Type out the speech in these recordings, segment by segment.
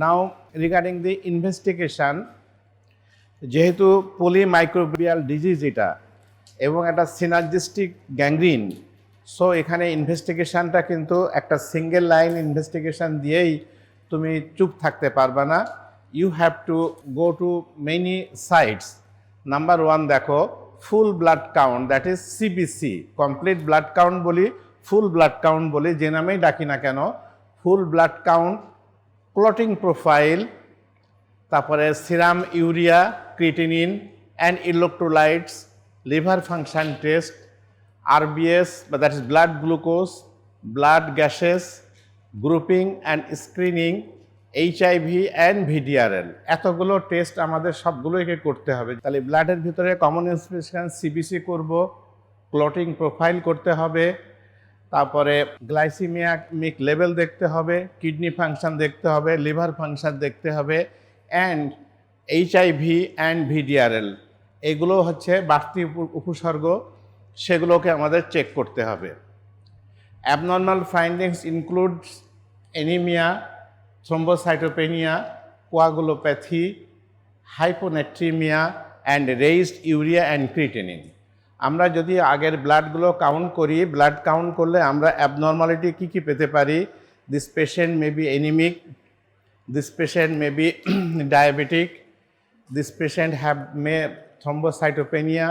নাও regarding দি investigation, যেহেতু polymicrobial disease এটা এবং একটা সিনার্জিস্টিক গ্যাংগ্রিন, সো এখানে ইনভেস্টিগেশনটা কিন্তু একটা সিঙ্গেল লাইন ইনভেস্টিগেশন দিয়েই তুমি চুপ থাকতে পারবে না। You have to go to many sites. Number one দেখো, full blood count, that is CBC, complete blood count বলি, ফুল ব্লাড কাউন্ট বলি, যে নামেই ডাকি না কেন, full blood count, clotting profile, তারপরে serum urea, creatinine and electrolytes, liver function test, RBS, that is blood glucose, blood gases, grouping and screening, HIV and VDRL, এতগুলো test আমাদের সবগুলোকে করতে হবে। তাহলে ব্লাডের ভিতরে কমন ইনস্পেকশন CBC করব, ক্লটিং প্রোফাইল করতে হবে, তারপরে গ্লাইসিমিক লেভেল দেখতে হবে, কিডনি ফাংশন দেখতে হবে, লিভার ফাংশন দেখতে হবে, অ্যান্ড HIV অ্যান্ড VDRL, এগুলো হচ্ছে বাড়তি উপসর্গ, সেগুলোকে আমাদের চেক করতে হবে। Abnormal findings includes anaemia, thrombocytopenia, coagulopathy, hyponatraemia and raised urea and creatinine. আমরা যদি আগের ব্লাডগুলো কাউন্ট করি, ব্লাড কাউন্ট করলে আমরা অ্যাবনর্মালিটি কী কী পেতে পারি? This patient may be anaemic, this patient may be diabetic, this patient have may thrombocytopenia,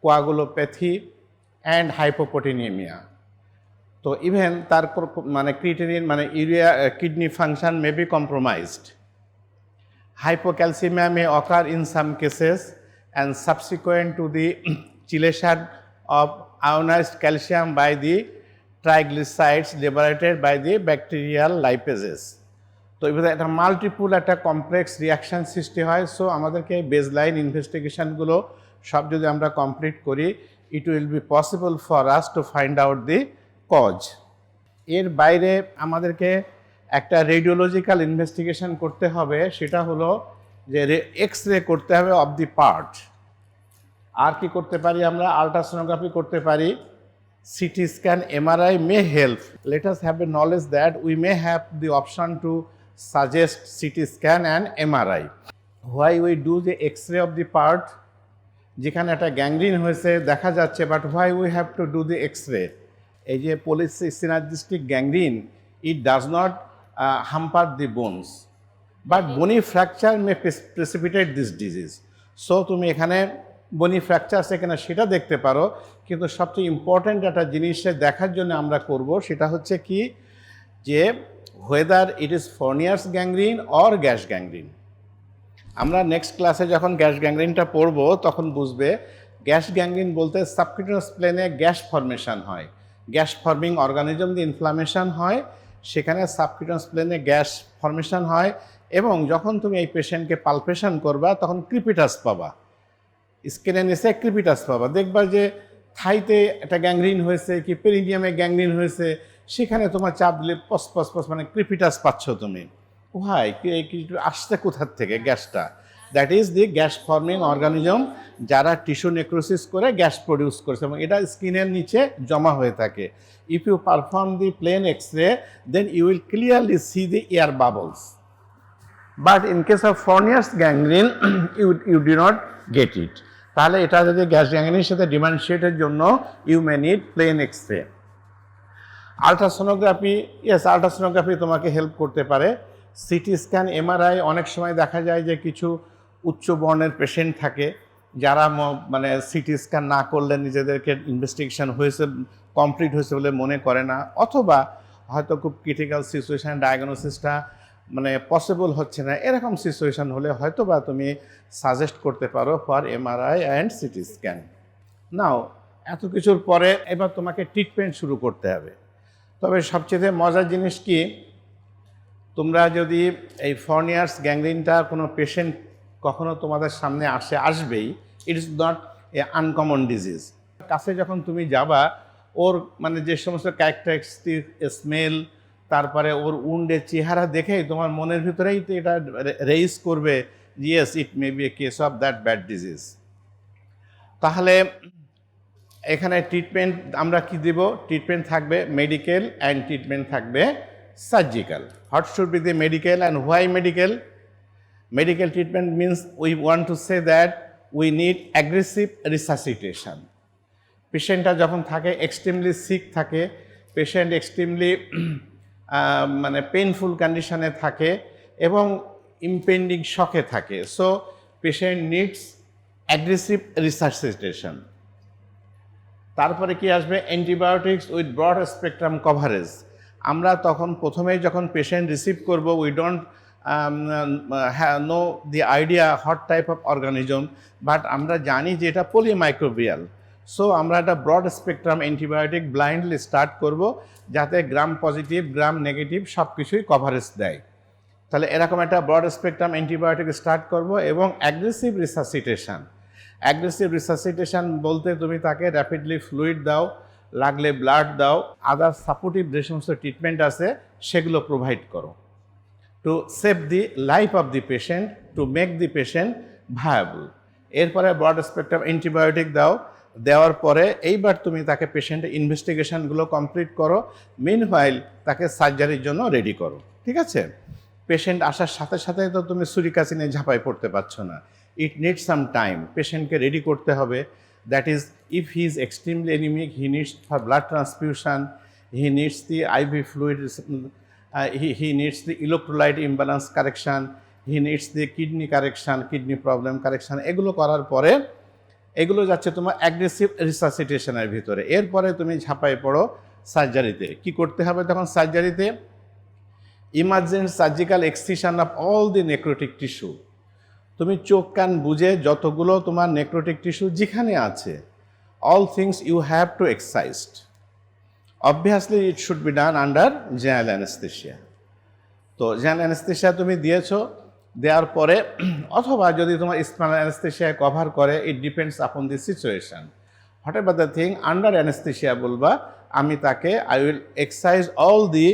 coagulopathy and hypoproteinaemia. তো ইভেন তার মানে ক্রিটিনিন মানে urea kidney function may be compromised. Hypocalcemia may occur in some cases and subsequent to the chelation of ionized calcium by the triglycerides liberated by the bacterial lipases. তো এবার একটা multiple একটা complex reaction সৃষ্টি হয়। So আমাদেরকে baseline ইনভেস্টিগেশনগুলো সব যদি আমরা কমপ্লিট করি, it will be possible for us to find out the cause. এর বাইরে আমাদেরকে একটা রেডিওলজিক্যাল ইনভেস্টিগেশন করতে হবে, সেটা হলো যে এক্স-রে করতে হবে অফ দি পার্ট। আর কি করতে পারি আমরা? আলট্রাসোনোগ্রাফি করতে পারি, CT scan, MRI may help. Let us have a knowledge that we may have the option to suggest CT scan and MRI। Why we do the X-ray of the part? যেখানে একটা gangrene হয়েছে দেখা যাচ্ছে, but why we have to do the X-ray? এই যে synergistic gangrene, it does not hamper the bones, but bony fracture may precipitate this disease. So তুমি এখানে বনি ফ্র্যাকচার সেখানে সেটা দেখতে পারো, কিন্তু সবচেয়ে ইম্পর্ট্যান্ট একটা জিনিসে দেখার জন্য আমরা করব সেটা হচ্ছে কি, যে whether it is Fournier's gangrene or gas gangrene. আমরা নেক্সট ক্লাসে যখন গ্যাস গ্যাংগ্রিনটা পড়ব তখন বুঝবে গ্যাস গ্যাংগ্রিন বলতে সাবকিউটেনিয়াস প্লেনে গ্যাস ফর্মেশন হয়, গ্যাস ফর্মিং অর্গানিজম দিয়ে ইনফ্লামেশন হয়, সেখানে সাবকিউটেনিয়াস প্লেনে গ্যাস ফর্মেশন হয়, এবং যখন তুমি এই পেশেন্টকে পালপেশন করবা তখন ক্রিপিটাস পাবা, স্কিনের নিচে ক্রিপিটাস পাবা। দেখবা যে থাইতে একটা গ্যাংগ্রিন হয়েছে কি পেরিনিয়ামে গ্যাংগ্রিন হয়েছে, সেখানে তোমার চাপ দিলে পস পস পস মানে ক্রিপিটাস পাচ্ছ তুমি। ওহাই আসছে কোথার থেকে গ্যাসটা? That is the gas forming organism, যারা টিস্যু নেক্রোসিস করে গ্যাস প্রডিউস করেছে এবং এটা স্কিনের নিচে জমা হয়ে থাকে। If you perform the plain X-ray then you will clearly see the air bubbles, but in case of Fournier's gangrene you do not get it. তাহলে এটা যদি গ্যাস গ্যাংগ্রিনের সাথে ডিফারেন্সিয়েটের জন্য you may need plain X-ray. Ultrasonography, yes, ultrasonography তোমাকে help করতে পারে। CT স্ক্যান, MRI, অনেক সময় দেখা যায় যে কিছু উচ্চ বর্ণের পেশেন্ট থাকে যারা মানে CT স্ক্যান না করলে নিজেদেরকে ইনভেস্টিগেশন হয়েছে, কমপ্লিট হয়েছে বলে মনে করে না, অথবা হয়তো খুব ক্রিটিক্যাল সিচুয়েশান, ডায়াগনোসিসটা মানে পসিবল হচ্ছে না, এরকম সিচুয়েশান হলে হয়তো বা তুমি সাজেস্ট করতে পারো for MRI and CT scan. Now এত কিছুর পরে এবার তোমাকে ট্রিটমেন্ট শুরু করতে হবে। তবে সবচেয়ে মজার জিনিস কি, তোমরা যদি এই Fournier's গ্যাংগ্রিনটা কোনো পেশেন্ট কখনো তোমাদের সামনে আসবেই, it is not a uncommon disease. কাছে যখন তুমি যাবা, ওর মানে যে সমস্ত ক্যারেক্টারিস্টিক স্মেল, তারপরে ওর উন্ডের চেহারা দেখেই তোমার মনের ভিতরেই তো এটা রেইজ করবে, yes it may B A case of that bad disease. তাহলে এখানে ট্রিটমেন্ট আমরা কি দেব? ট্রিটমেন্ট থাকবে মেডিকেল অ্যান্ড ট্রিটমেন্ট থাকবে surgical. What should be the medical and why medical? Medical treatment means we want to say that we need aggressive resuscitation. পেশেন্টটা যখন থাকে extremely sick থাকে, পেশেন্ট এক্সট্রিমলি মানে পেইনফুল কন্ডিশনে থাকে এবং ইমপেন্ডিং শকে থাকে, so patient needs aggressive resuscitation. তারপরে কি আসবে? Antibiotics with broad spectrum coverage. আমরা তখন প্রথমেই যখন পেশেন্ট রিসিভ করব, we don't know the idea what type of organism, but আমরা জানি যে এটা পলিমাইক্রোবিয়াল, সো আমরা একটা broad spectrum antibiotic blindly start করব, যাতে গ্রাম পজিটিভ গ্রাম নেগেটিভ সব কিছুই কভারেজ দেয়। তাহলে এরকম একটা ব্রড স্পেকট্রাম অ্যান্টিবায়োটিক স্টার্ট করব এবং অ্যাগ্রেসিভ রিসাসিটেশন। অ্যাগ্রেসিভ রিসাসিটেশন বলতে তুমি তাকে র্যাপিডলি ফ্লুইড দাও, লাগলে ব্লাড দাও, আদার সাপোর্টিভ যে সমস্ত ট্রিটমেন্ট আছে সেগুলো প্রোভাইড করো two save the life of the patient, to make the patient viable. এরপরে ব্রড স্পেকট্রাম অ্যান্টিবায়োটিক দাও, দেওয়ার পরে এইবার তুমি তাকে পেশেন্টের ইনভেস্টিগেশনগুলো কমপ্লিট করো, মিনহোয়াইল তাকে সার্জারির জন্য রেডি করো। ঠিক আছে? পেশেন্ট আসার সাথে সাথে তো তুমি সুরিকাসিনে ঝাঁপাই পড়তে পারছো না, ইট নিডস সাম টাইম। পেশেন্টকে রেডি করতে হবে, that is if he is extremely anaemic, he needs for blood transfusion, he needs the IV fluid, he needs the electrolyte imbalance correction, he needs the kidney correction, kidney problem correction. এগুলো করার পরে এগুলো যাচ্ছে তোমার aggressive রিসাসিটেশনের ভিতরে। এরপরে তুমি ঝাঁপাই পড়ো সার্জারিতে। কি করতে হবে তখন সার্জারিতে? Emergent surgical excision of all the necrotic tissue. তুমি চোখ কান বুঝে যতগুলো তোমার নেক্রোটিক টিস্যু যেখানে আছে, all things you have to excised. Obviously it should be done under general anaesthesia. তো জেনারেল অ্যানেস্থেশিয়া তুমি দিয়েছো, দেওয়ার পরে অথবা যদি তোমার স্পাইনাল অ্যানেস্থেশিয়ায় কভার করে, it depends upon the situation. Whatever the thing, under anaesthesia বলবা আমি তাকে I will excise all the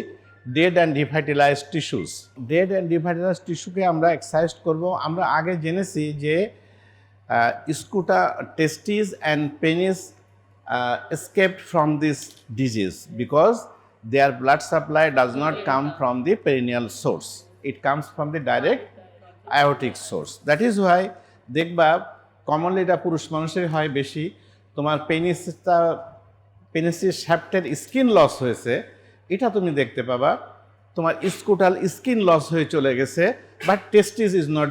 dead and devitalised tissues. Dead and devitalised টিস্যুকে আমরা এক্সাইজ করব। আমরা আগে জেনেছি যে scrotum testis and penis escaped from this disease because their blood supply does not come from the perineal source, it comes from the direct aortic source. That is why দেখবা commonly এটা পুরুষ মানুষের হয় বেশি, তোমার পেনিসের শ্যাফটের স্কিন লস হয়েছে, এটা তুমি দেখতে পাবা তোমার স্কুটাল স্কিন লস হয়ে চলে গেছে, but testis is not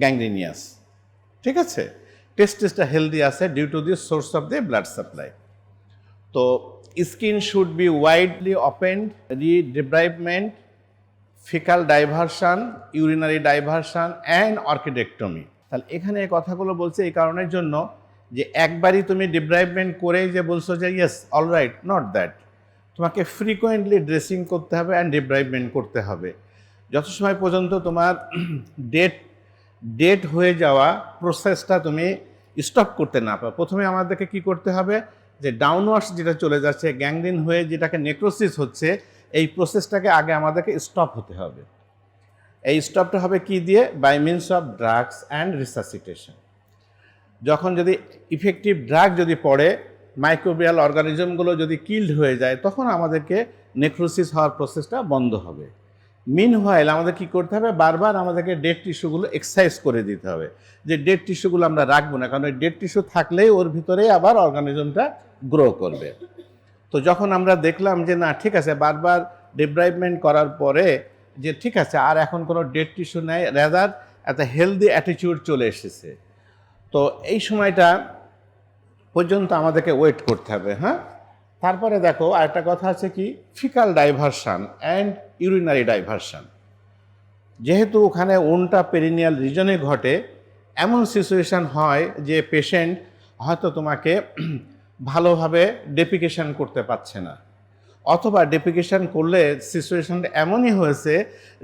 gangrenous. ঠিক আছে? টেস্টিসটা হেলদি আছে due to the source of the blood supply. তো skin should be widely opened, redebridement, faecal diversion, urinary diversion and orchidectomy. তাহলে এখানে এই কথাগুলো বলছে এই কারণের জন্য যে একবারই তুমি ডিব্রাইভমেন্ট করেই যে বলছো যে yes all right, not that. তোমাকে ফ্রিকোয়েন্টলি ড্রেসিং করতে হবে অ্যান্ড ডিব্রাইভমেন্ট করতে হবে যত সময় পর্যন্ত তোমার ডেট হয়ে যাওয়া প্রসেসটা তুমি স্টপ করতে না পারো। প্রথমে আমাদেরকে কি করতে হবে, যে ডাউনওয়ার্ডস যেটা চলে যাচ্ছে, গ্যাংগ্রিন হয়ে যেটাকে নেক্রোসিস হচ্ছে, এই প্রসেসটাকে আগে আমাদেরকে স্টপ হতে হবে। এই স্টপটা হবে কি দিয়ে? By means of drugs and resuscitation. যখন যদি ইফেক্টিভ ড্রাগ যদি পড়ে, মাইক্রোবিয়াল অর্গানিজমগুলো যদি কিল্ড হয়ে যায়, তখন আমাদেরকে নেক্রোসিস হওয়ার প্রসেসটা বন্ধ হবে। মিনহোয়াইল আমাদের কি করতে হবে? বারবার আমাদেরকে ডেড টিস্যুগুলো এক্সারসাইজ করে দিতে হবে যে ডেড টিস্যুগুলো আমরা রাখবো না, কারণ ওই ডেড টিস্যু থাকলেই ওর ভিতরে আবার অর্গানিজমটা গ্রো করবে। তো যখন আমরা দেখলাম যে না ঠিক আছে, বারবার ডিব্রাইভমেন্ট করার পরে যে ঠিক আছে আর এখন কোনো ডেড টিস্যু নেই, রেদার একটা হেলদি অ্যাটিটিউড চলে এসেছে, তো এই সময়টা পর্যন্ত আমাদেরকে ওয়েট করতে হবে। হ্যাঁ, তারপরে দেখো আরেকটা কথা আছে কি, faecal diversion and urinary diversion. যেহেতু ওখানে ওনটা পেরিনিয়াল রিজনে ঘটে, এমন সিচুয়েশান হয় যে পেশেন্ট হয়তো তোমাকে ভালোভাবে ডেপিকেশন করতে পারছে না, অথবা ডেপিকেশন করলে সিচুয়েশানটা এমনই হয়েছে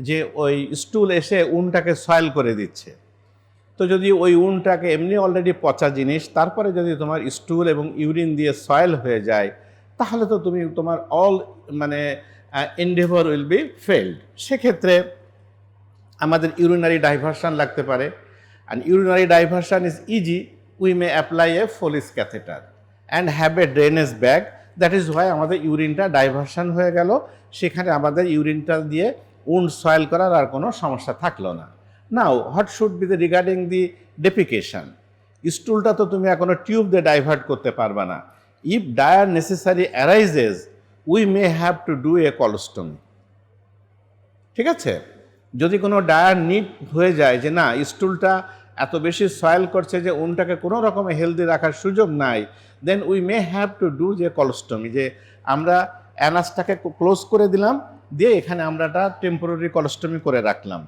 যে ওই স্টুল এসে উনটাকে সয়েল করে দিচ্ছে। তো যদি ওই উনটাকে এমনি অলরেডি পচা জিনিস, তারপরে যদি তোমার স্টুল এবং ইউরিন দিয়ে সয়েল হয়ে যায়, তাহলে তো তুমি তোমার এন্ডেভার উইল বি ফেলড। সেক্ষেত্রে আমাদের ইউরিনারি ডাইভারশন লাগতে পারে। And urinary diversion is easy, we may apply a Foley's catheter and have a drainage bag that is why আমাদের ইউরিনটা ডাইভারশন হয়ে গেল, সেখানে আমাদের ইউরিনটা দিয়ে উন্ড সয়েল করার আর কোনো সমস্যা থাকলো না। Now what should be the regarding the defecation. স্টুলটা তো তুমি এখনো টিউব দিয়ে ডাইভার্ট করতে পারবে না। If dire necessary arises we may have to do a colostomy. ঠিক আছে, যদি কোনো ডায়ার নিড হয়ে যায় যে না স্টুলটা এত বেশি সয়েল করছে যে উনটাকে কোনো রকমে হেলদি রাখার সুযোগ নাই, then we may have to do যে কলোস্টমি, যে আমরা অ্যানাসটাকে ক্লোজ করে দিলাম, দিয়ে এখানে আমরা একটা টেম্পোরারি কলোস্টমি করে রাখলাম।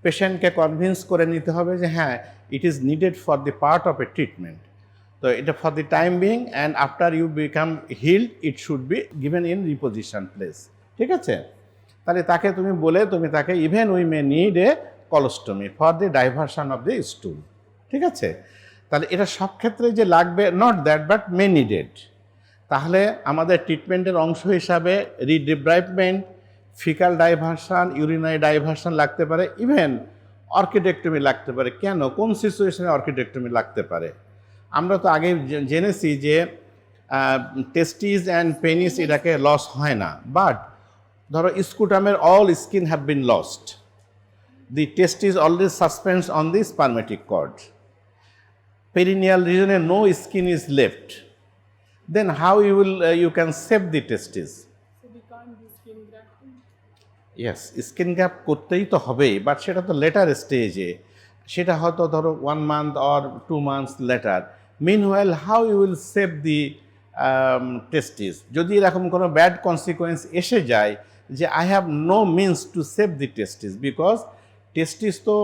পেশেন্টকে কনভিন্স করে নিতে হবে যে হ্যাঁ it is needed for the part of a treatment. তো এটা for the time being and after you become healed it should be given in reposition place. ঠিক আছে, তাহলে তাকে তুমি বলে তুমি তাকে even we may need a colostomy for the diversion of the stool. ঠিক আছে, তাহলে এটা সব ক্ষেত্রে যে লাগবে not that but may needed. তাহলে আমাদের ট্রিটমেন্টের অংশ হিসাবে রিডিব্রাইভমেন্ট, ফিকাল ডাইভারশন, ইউরিনারি ডাইভারশন লাগতে পারে, ইভেন অর্কিডেক্টমি লাগতে পারে। কেন, কোন সিচুয়েশনে অর্কিডেক্টমি লাগতে পারে? আমরা তো আগে জেনেছি যে টেস্টিস অ্যান্ড পেনিস এটাকে লস হয় না, বাট ধরো স্কুটামের all skin have been lost, the test is always suspends on the spermatic cord, perineal region no skin is left, then how you can save the testis? So we can't do skin grafting? Yes, skin graft করতেই তো হবেই, but সেটা তো letter স্টেজে, সেটা হয়তো ধরো 1 month or 2 months later. Meanwhile, how you will save the testis? যদি এরকম কোনো ব্যাড কনসিকোয়েন্স এসে যায় যে I have no means to save the testis, because testis তো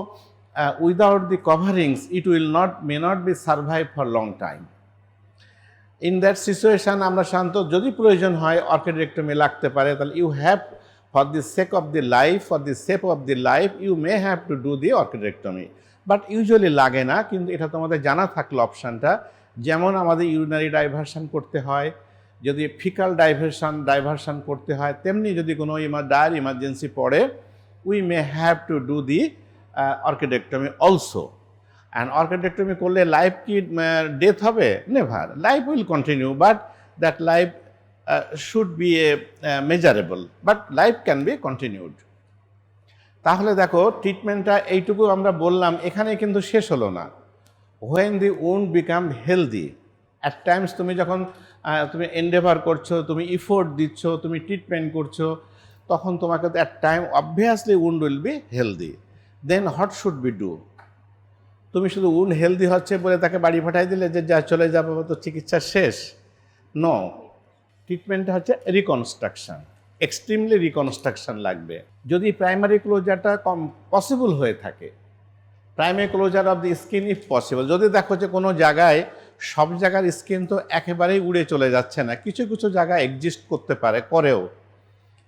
without the coverings it will may not be survive for long time. In that situation আমরা শান্ত, যদি প্রয়োজন হয় অর্কিডেক্টমি লাগতে পারে, তাহলে you have for the sake of the life, for the sake of the life you may have to do the orchidectomy, but usually লাগে না। কিন্তু এটা তোমাদের জানা থাকলো অপশানটা, যেমন আমাদের ইউরিনারি ডাইভারশন করতে হয়, যদি ফিকাল ডাইভারশন করতে হয়, তেমনি যদি কোনো ডায়ার ইমার্জেন্সি পড়ে we may have to do the orchidectomy also. And orchidectomy করলে লাইফ কি ডেথ হবে? Never, life will continue, but that life should be a measurable, but life can be continued. তাহলে দেখো ট্রিটমেন্টটা এইটুকু আমরা বললাম, এখানে কিন্তু শেষ হলো না। When the wound become healthy, at Times তুমি যখন তুমি এন্ডেভার করছো, তুমি ইফোর্ট দিচ্ছ, তুমি ট্রিটমেন্ট করছো, তখন তোমাকে তো at time obviously wound will be healthy. Then what should be do? তুমি শুধু উন্ড হেলদি হচ্ছে বলে তাকে বাড়ি পাঠাই দিলে যে যা চলে যাবে তো চিকিৎসা শেষ? নো, ট্রিটমেন্টটা হচ্ছে রিকনস্ট্রাকশন, এক্সট্রিমলি রিকনস্ট্রাকশন লাগবে। যদি প্রাইমারি ক্লোজারটা পসিবল হয়ে থাকে, primary closure of the skin if possible. যদি দেখো যে কোনো জায়গায় সব জায়গার স্কিন তো একেবারেই উড়ে চলে যাচ্ছে না, কিছু কিছু জায়গা এক্সিস্ট করতে পারে, করেও,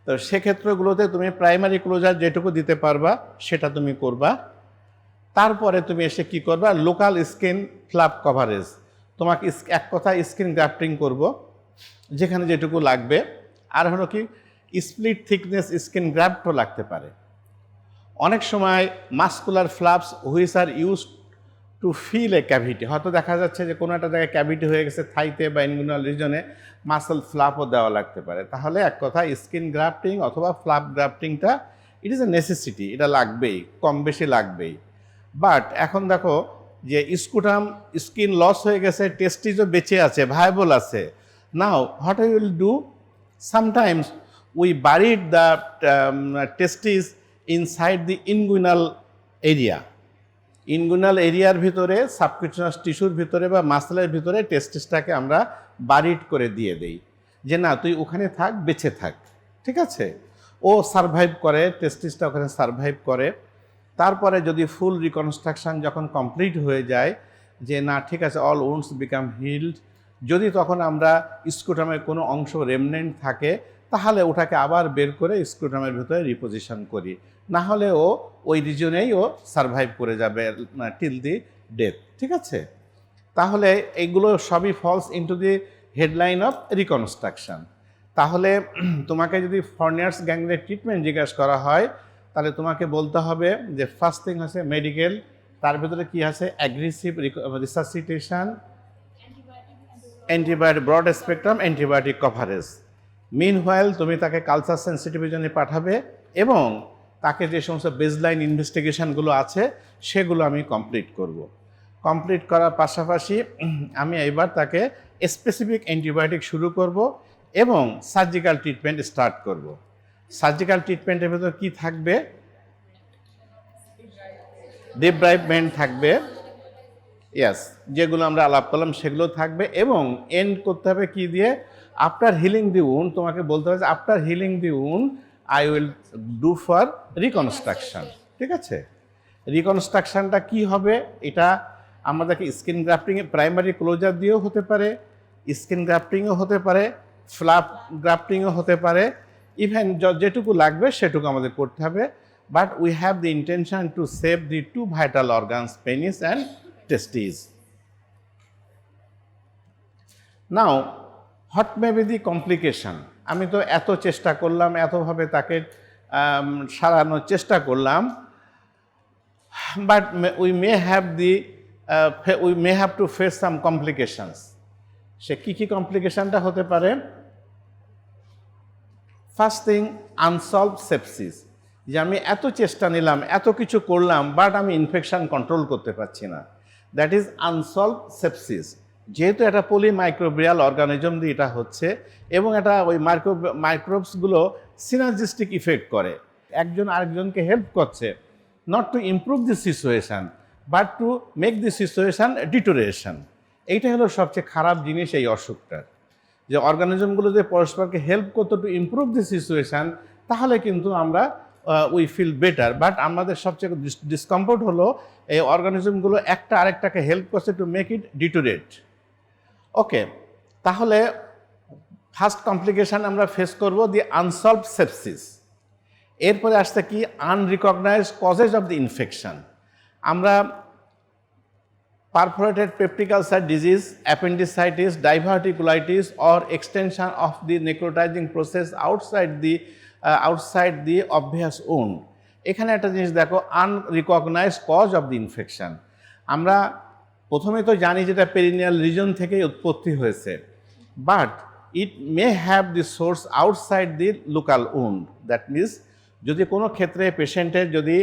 তো সেক্ষেত্রগুলোতে তুমি প্রাইমারি ক্লোজার যেটুকু দিতে পারবা সেটা তুমি করবা। তারপরে তুমি এসে কি করবা? লোকাল স্কিন ফ্ল্যাপ কভারেজ, তোমাকে এক কথা স্কিন গ্রাফটিং করব যেখানে যেটুকু লাগবে। আর হলো কি স্প্লিট থিকনেস স্কিন গ্রাফটও লাগতে পারে। অনেক সময় muscular flaps which are use to fill a cavity, হয়তো দেখা যাচ্ছে যে কোনো একটা জায়গায় ক্যাভিটি হয়ে গেছে থাইতে বা ইনগুইনাল রিজনে, মাসল ফ্ল্যাপও দেওয়া লাগতে পারে। তাহলে এক কথা স্কিন গ্রাফটিং অথবা ফ্ল্যাপ গ্রাফটিংটা ইট ইজ এ নেসেসিটি, এটা লাগবেই, কম বেশি লাগবেই। বাট এখন দেখো যে স্কিন লস হয়ে গেছে, টেস্টিসও বেঁচে আছে, ভায়াবল আছে। Now what I will do? Sometimes we buried the testis inside the inguinal area. Inguinal এরিয়ার ভিতরে, সাবকিউটেনাস টিস্যুর ভিতরে বা মাসলের ভিতরে টেস্টিসটাকে আমরা বারিড করে দিয়ে দেই যে না তুই ওখানে থাক, বেঁচে থাক। ঠিক আছে, ও সারভাইভ করে, টেস্টিসটা ওখানে সারভাইভ করে। তারপরে যদি ফুল রিকনস্ট্রাকশন যখন কমপ্লিট হয়ে যায় যে না ঠিক আছে অল উন্ডস বিকাম হিল্ড, যদি তখন আমরা স্কুটামের কোনো অংশ রেমনেন্ট থাকে তাহলে ওটাকে আবার বের করে স্কুটামের ভিতরে রিপোজিশন করি, না হলে ও ওই রিজনেই ও সারভাইভ করে যাবে টিল দি ডেথ। ঠিক আছে, তাহলে এইগুলো সবই falls into the headline of reconstruction. তাহলে তোমাকে যদি ফর্নিয়ার্স গ্যাংগ্রেন ট্রিটমেন্ট জিজ্ঞাসা করা হয় তাহলে তোমাকে বলতে হবে যে ফার্স্ট থিং আছে মেডিকেল, তার ভিতরে কি আছে aggressive resuscitation, antibiotic broad spectrum antibiotic coverage. Meanwhile তুমি তাকে কালচার সেন্সিটিভের জন্য পাঠাবে এবং তাকে যে সমস্ত বেসলাইন ইনভেস্টিগেশনগুলো আছে সেগুলো আমি কমপ্লিট করব। কমপ্লিট করার পাশাপাশি আমি এবার তাকে স্পেসিফিক অ্যান্টিবায়োটিক শুরু করব এবং সার্জিক্যাল ট্রিটমেন্ট স্টার্ট করব। সার্জিক্যাল ট্রিটমেন্টের ভেতর কী থাকবে? ডিব্রাইভমেন্ট থাকবে, ইয়াস, যেগুলো আমরা আলাপ করলাম সেগুলো থাকবে এবং এন্ড করতে হবে কি দিয়ে? আফটার হিলিং দি উন্ড, তোমাকে বলতে হবে যে after healing the wound I will do for reconstruction. ঠিক আছে, রিকনস্ট্রাকশনটা কি হবে? এটা আমাদেরকে স্কিন গ্রাফটিংয়ে প্রাইমারি ক্লোজার দিয়েও হতে পারে, স্কিন গ্রাফটিংও হতে পারে, ফ্লাপ গ্রাফটিংও হতে পারে, ইভেন যেটুকু লাগবে সেটুকু আমাদের করতে হবে। But we have the intention to save the two vital organs, penis and testis. Now what may be the complication? আমি তো এত চেষ্টা করলাম, এতভাবে তাকে সারানোর চেষ্টা করলাম, but we may have to face some complications. সে কী কমপ্লিকেশনটা হতে পারে? First thing, unsolved sepsis. যে আমি এত চেষ্টা নিলাম, এত কিছু করলাম, বাট আমি ইনফেকশন কন্ট্রোল করতে পারছি না, দ্যাট ইজ আনসলভ সেপসিস। যেহেতু এটা পলিমাইক্রোবিয়াল অর্গানিজম দিয়ে এটা হচ্ছে এবং এটা ওই মাইক্রোবসগুলো সিনার্জিস্টিক ইফেক্ট করে, একজন আরেকজনকে হেল্প করছে, not to improve the situation but to make the situation deterioration. এইটা হলো সবচেয়ে খারাপ জিনিস এই অসুখটার, যে অর্গানিজমগুলো যে পরস্পরকে হেল্প করতো টু ইমপ্রুভ দি সিচুয়েশান, তাহলে কিন্তু আমরা উই ফিল বেটার। বাট আমাদের সবচেয়ে ডিসকমফোর্ট হলো এই অর্গানিজমগুলো একটা আরেকটাকে হেল্প করছে টু মেক ইট ডিটোরেট। ওকে, তাহলে ফার্স্ট কমপ্লিকেশান আমরা ফেস করব দি আনসলভ সেপসিস। এরপরে আসছে কি? Unrecognised causes of the infection. আমরা perforated peptic ulcer disease, appendicitis, diverticulitis or extension of the necrotising process outside the obvious wound. এখানে একটা জিনিস দেখো, unrecognised cause of the infection. আমরা প্রথমে তো জানি যেটা পেরিনিয়াল রিজন থেকেই উৎপত্তি হয়েছে, but it May have the source outside the local wound. That means যদি কোনো ক্ষেত্রে পেশেন্টের যদি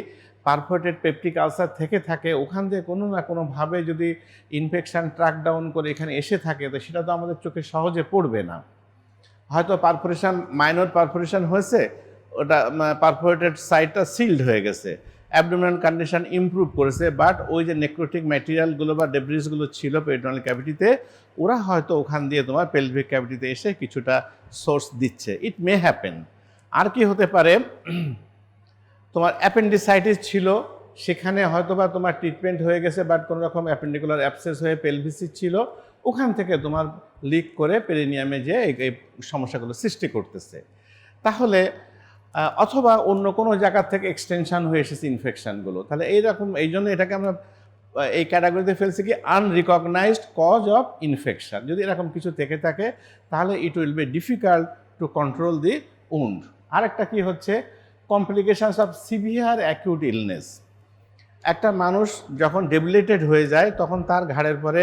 পারফোরেটেড পেপটিক আলসার থেকে থাকে, ওখান থেকে কোনো না কোনোভাবে যদি ইনফেকশান ট্র্যাক ডাউন করে এখানে এসে থাকে, তো সেটা তো আমাদের চোখে সহজে পড়বে না। হয়তো পারফোরেশন, মাইনর পারফোরেশন হয়েছে, ওটা পারফোরেটেড সাইডটা সিল্ড হয়ে গেছে, অ্যাবডোমিনাল কন্ডিশন ইমপ্রুভ করেছে, বাট ওই যে নেক্রোটিক ম্যাটেরিয়ালগুলো বা ডেব্রিসগুলো ছিল পেরিটোনিয়াল ক্যাভিটিতে, ওরা হয়তো ওখান দিয়ে তোমার পেলভিক ক্যাভিটিতে এসে কিছুটা সোর্স দিচ্ছে। ইট মে হ্যাপেন। আর কি হতে পারে? তোমার অ্যাপেন্ডিসাইটিস ছিল, সেখানে হয়তোবা তোমার ট্রিটমেন্ট হয়ে গেছে, বাট কোনো রকম অ্যাপেন্ডিকুলার অ্যাবসেস হয়ে পেলভিসিস ছিল, ওখান থেকে তোমার লিক করে পেরিনিয়ামে যে এই সমস্যাগুলো সৃষ্টি করতেছে। তাহলে অথবা অন্য কোনো জায়গা থেকে এক্সটেনশন হয়ে এসেছে ইনফেকশানগুলো, তাহলে এইরকম, এই জন্য এটাকে আমরা এই ক্যাটাগরিতে ফেলছি কি আনরিকগনাইজড কজ অফ ইনফেকশন। যদি এরকম কিছু থেকে থাকে তাহলে ইট will be difficult to control the wound. আরেকটা কি হচ্ছে? Complications of severe acute illness. একটা মানুষ যখন ডেবিলিটেড হয়ে যায়, তখন তার ঘাড়ের পরে,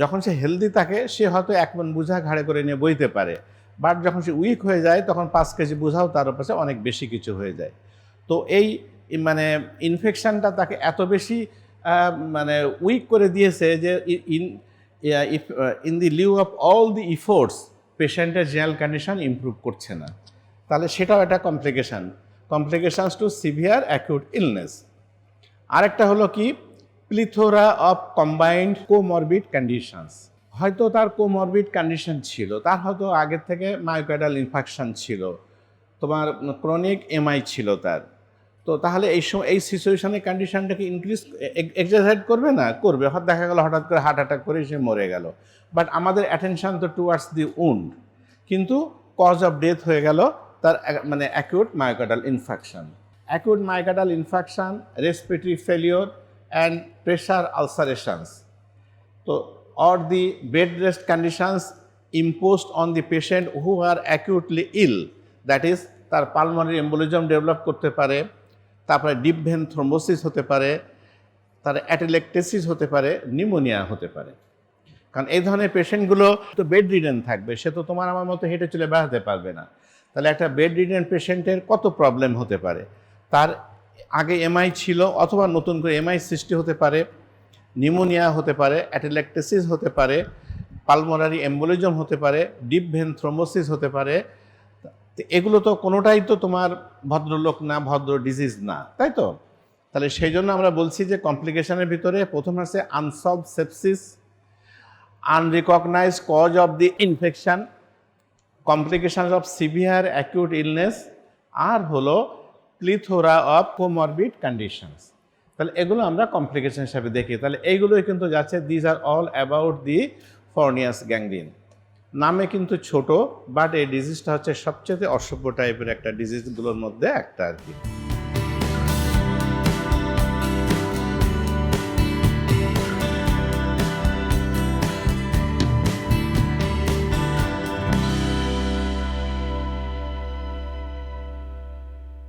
যখন সে হেলদি থাকে সে হয়তো 1 মণ বোঝা ঘাড়ে করে নিয়ে বইতে পারে, বাট যখন সে উইক হয়ে যায় তখন 5 কেজি বোঝাও তার পাশে অনেক বেশি কিছু হয়ে যায়। তো এই মানে ইনফেকশানটা তাকে এত বেশি মানে উইক করে দিয়েছে যে in the Liu of all the efforts পেশেন্টের জেনারেল কন্ডিশন ইমপ্রুভ করছে না, তাহলে সেটাও একটা complications two severe acute illness. আরেকটা হলো কি? প্লিথোরা অফ কম্বাইন্ড কোমরবিড কন্ডিশনস। হয়তো তার কোমরবিড কন্ডিশন ছিল, তার হয়তো আগের থেকে মায়োকার্ডিয়াল ইনফাকশন ছিল, তোমার ক্রনিক এমআই ছিল তার। তো তাহলে এই সিচুয়েশনে কন্ডিশনটাকে এক্সাজারেট করবে না? করবে। দেখা গেল হঠাৎ করে হার্ট অ্যাটাক করে সে মরে গেল, বাট আমাদের অ্যাটেনশন তো টুয়ার্ডস দি উন্ড, কিন্তু কজ অফ ডেথ হয়ে গেল তার মানে acute myocardial infarction. Acute myocardial infarction, respiratory failure and pressure ulcerations, তো or the bed rest conditions imposed on the patient who are acutely ill, that is তার pulmonary embolism develop করতে পারে, তারপরে deep vein thrombosis হতে পারে, তার অ্যাটেলেকটেসিস হতে পারে, নিউমোনিয়া হতে পারে। কারণ এই ধরনের পেশেন্টগুলো তো বেড রিডেন থাকবে, সে তো তোমার আমার মতো হেঁটে চলে বেড়াতে পারবে না। তাহলে একটা বেড রিডেন পেশেন্টের কত প্রবলেম হতে পারে, তার আগে এমআই ছিল অথবা নতুন করে এমআই সৃষ্টি হতে পারে, নিউমোনিয়া হতে পারে, অ্যাটেলেক্টেসিস হতে পারে, পালমোনারি এম্বোলিজম হতে পারে, ডিপ ভেন থ্রোম্বোসিস হতে পারে। তো এগুলো তো কোনোটাই তো তোমার ভদ্রলোক না, ভদ্র ডিজিজ না, তাই তো? তাহলে সেই জন্য আমরা বলছি যে কমপ্লিকেশনের ভিতরে প্রথম আছে unsolved sepsis, unrecognised cause of the infection, complications of severe acute illness, আর হলো প্লিথোরা অফ কোমরবিড কন্ডিশনস। তাহলে এগুলো আমরা কমপ্লিকেশন হিসাবে দেখি। তাহলে এইগুলোই কিন্তু যাচ্ছে, these are all about the Fournier's gangrene. নামে কিন্তু ছোট, বাট এই ডিজিজটা হচ্ছে সবচেয়ে অসভ্য টাইপের একটা ডিজিজগুলোর মধ্যে একটা আর কি।